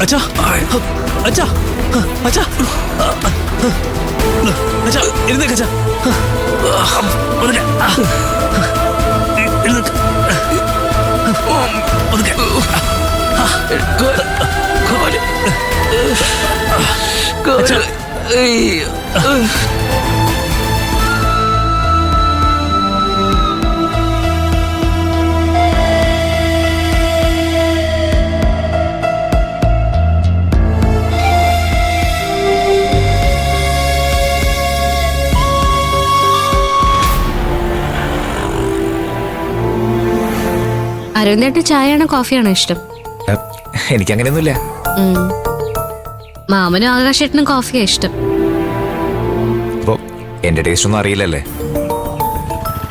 അച്ഛാ അച്ഛാ അച്ഛാ അച്ഛാ എഴുന്നേക്ക് അച്ഛാ എഴുന്നേക്ക് അരുന്നേട്ട് ചായയാണോ കോഫിയാണോ ഇഷ്ടം? എനിക്കങ്ങനെയൊന്നുമില്ല. മാമനും ആകാശേട്ടനും കോഫിയാ ഇഷ്ടം. അപ്പൊ എന്റെ ടേസ്റ്റ് ഒന്നും അറിയില്ലല്ലേ?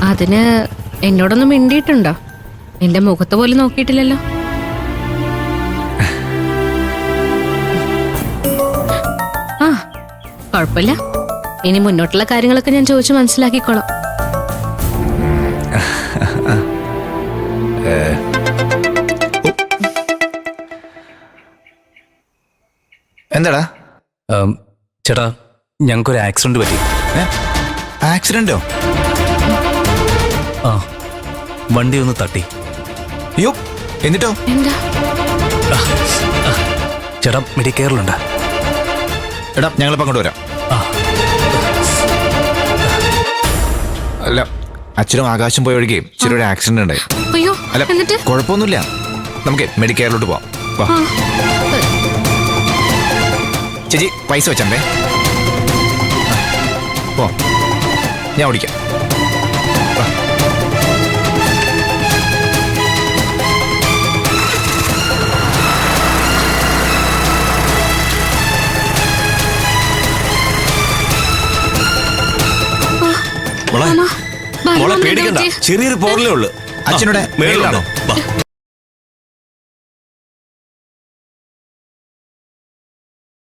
അതിന് എന്നോടൊന്നും മിണ്ടിയിട്ടുണ്ടോ? എന്റെ മുഖത്ത് പോലും നോക്കിയിട്ടില്ലല്ലോ. ആ കുഴപ്പമില്ല, ഇനി മുന്നോട്ടുള്ള കാര്യങ്ങളൊക്കെ ഞാൻ ചോദിച്ചു മനസ്സിലാക്കിക്കോളാം. എന്താടാ? ചേട്ടാ, ഞങ്ങൾക്കൊരു ആക്സിഡന്റ് പറ്റി. ആക്സിഡന്റോ? ആ, വണ്ടി ഒന്ന് തട്ടി. അയ്യോ, എന്നിട്ടോ? എന്താ ചേട്ടാ, മെഡിക്കെയറിലുണ്ട്. എടാ, ഞങ്ങളിപ്പോ അങ്ങോട്ട് വരാം. അല്ല, അച്ഛനും ആകാശം പോയ ഒഴികെ ചെറിയൊരു ആക്സിഡന്റ് ഉണ്ടായി. അയ്യോ, അല്ല, എന്നിട്ട് കുഴപ്പമൊന്നുമില്ല. നമുക്ക് മെഡിക്കെയറിലോട്ട് പോവാം. വാ ചേച്ചി, പൈസ വെച്ചേ. പോ, ഞാൻ ഓടിക്കാം. മോളെ പേടിക്കണ്ട, ചെറിയൊരു പോറലേ ഉള്ളു. അച്ഛനോടെ മേളിലാണോ?